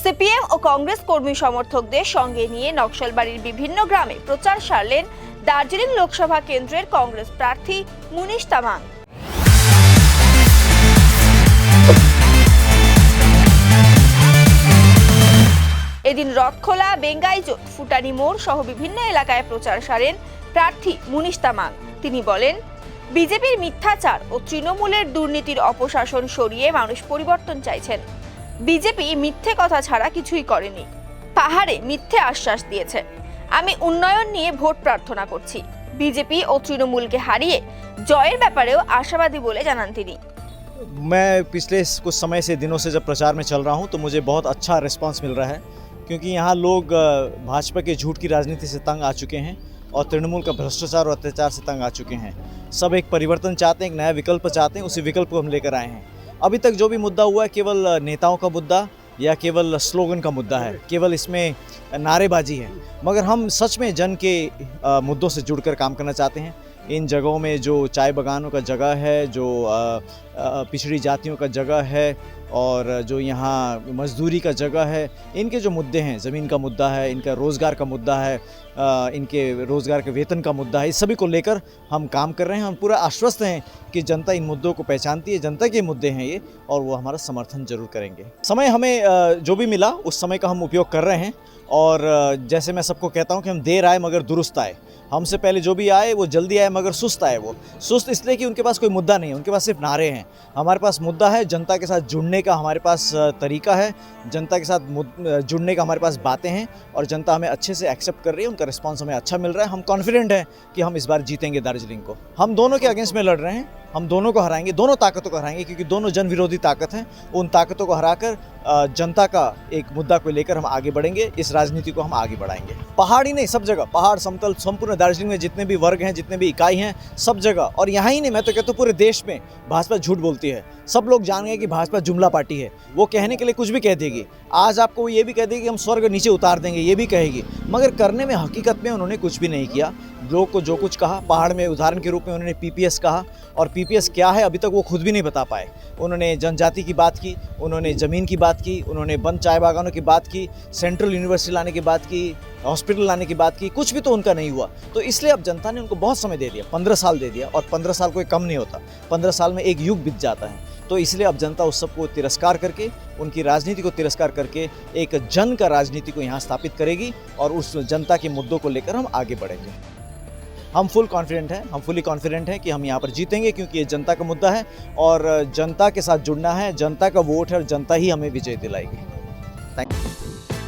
CPM ও কংগ্রেস কর্মী সমর্থকদের সঙ্গে নিয়ে নকশালবাড়ির বিভিন্ন গ্রামে প্রচার সারলেন দার্জিলিং লোকসভা কেন্দ্রের কংগ্রেস প্রার্থী মুনিশ তামাং। এদিন রথখোলা, বেঙ্গাইজোত, ফুটানি মোড় সহ বিভিন্ন এলাকায় প্রচার সারেন প্রার্থী মুনিশ তামাং। তিনি বলেন, বিজেপির মিথ্যাচার ও তৃণমূলের দুর্নীতির অপশাসন সরিয়ে মানুষ পরিবর্তন চাইছেন। বিজেপি মিথ্যে কথা ছাড়া কিছুই করেনি, পাহাড়ে মিথ্যে আশ্বাস দিয়েছে। আমি উন্নয়ন নিয়ে ভোট প্রার্থনা করছি। বিজেপি ও তৃণমূলকে হারিয়ে জয়ের ব্যাপারেও আশাবাদী বলে জানান তিনি। मैं पिछले कुछ समय से दिनों से जब प्रचार में चल रहा हूं तो मुझे बहुत अच्छा रिस्पांस मिल रहा है, क्योंकि यहाँ लोग भाजपा के झूठ की राजनीति से तंग आ चुके हैं और तृणमूल का भ्रष्टाचार और अत्याचार से तंग आ चुके हैं। सब एक परिवर्तन चाहते हैं, एक नया विकल्प चाहते हैं। उसी विकल्प को हम लेकर आए हैं। अभी तक जो भी मुद्दा हुआ है केवल नेताओं का मुद्दा या केवल स्लोगन का मुद्दा है, केवल इसमें नारेबाजी है, मगर हम सच में जन के मुद्दों से जुड़कर काम करना चाहते हैं। इन जगहों में जो चाय बागानों का जगह है, जो पिछड़ी जातियों का जगह है और जो यहाँ मजदूरी का जगह है, इनके जो मुद्दे हैं, ज़मीन का मुद्दा है, इनका रोज़गार का मुद्दा है, इनके रोज़गार के वेतन का मुद्दा है, इस सभी को लेकर हम काम कर रहे हैं। हम पूरा आश्वस्त हैं कि जनता इन मुद्दों को पहचानती है, जनता के मुद्दे हैं ये, और वो हमारा समर्थन जरूर करेंगे। समय हमें जो भी मिला उस समय का हम उपयोग कर रहे हैं, और जैसे मैं सबको कहता हूँ कि हम देर आए मगर दुरुस्त आए। हमसे पहले जो भी आए वो जल्दी आए मगर सुस्त आए। वो सुस्त इसलिए कि उनके पास कोई मुद्दा नहीं है, उनके पास सिर्फ नारे हैं। हमारे पास मुद्दा है, जनता के साथ जुड़ने का हमारे पास तरीका है, जनता के साथ जुड़ने का हमारे पास बातें हैं, और जनता हमें अच्छे से एक्सेप्ट कर रही है। उनका रिस्पांस हमें अच्छा मिल रहा है। हम कॉन्फिडेंट हैं कि हम इस बार जीतेंगे दार्जिलिंग को। हम दोनों के अगेंस्ट में लड़ रहे हैं, हम दोनों को हराएंगे, दोनों ताकतों को हराएंगे, क्योंकि दोनों जन विरोधी ताकत हैं। उन ताकतों को हराकर जनता का एक मुद्दा को लेकर हम आगे बढ़ेंगे। इस राजनीति को हम आगे बढ़ाएंगे। पहाड़ी नहीं, सब जगह, पहाड़, समतल, संपूर्ण दार्जिलिंग में जितने भी वर्ग हैं, जितने भी इकाई हैं, सब जगह, और यहाँ ही नहीं, मैं तो कहता हूँ पूरे देश में भाजपा झूठ बोलती है। सब लोग जान गए कि भाजपा जुमला पार्टी है। वो कहने के लिए कुछ भी कह देगी। आज आपको वो ये भी कह देगी कि हम स्वर्ग नीचे उतार देंगे, ये भी कहेगी, मगर करने में हकीकत में उन्होंने कुछ भी नहीं किया। लोग को जो कुछ कहा, पहाड़ में उदाहरण के रूप में उन्होंने पीपीएस कहा, और पीपीएस क्या है अभी तक वो खुद भी नहीं बता पाए। उन्होंने जनजाति की बात की, उन्होंने ज़मीन की बात की, उन्होंने बंद चाय बागानों की बात की, सेंट्रल यूनिवर्सिटी लाने की बात की, हॉस्पिटल लाने की बात की, कुछ भी तो उनका नहीं हुआ। तो इसलिए अब जनता ने उनको बहुत समय दे दिया, 15 साल दे दिया, और 15 साल कोई कम नहीं होता। 15 साल में एक युग बीत जाता है। तो इसलिए अब जनता उस सब को तिरस्कार करके, उनकी राजनीति को तिरस्कार करके एक जन का राजनीति को यहाँ स्थापित करेगी, और उस जनता के मुद्दों को लेकर हम आगे बढ़ेंगे। हम फुली कॉन्फिडेंट हैं कि हम यहाँ पर जीतेंगे, क्योंकि ये जनता का मुद्दा है, और जनता के साथ जुड़ना है। जनता का वोट है, और जनता ही हमें विजय दिलाएगी। Thank you.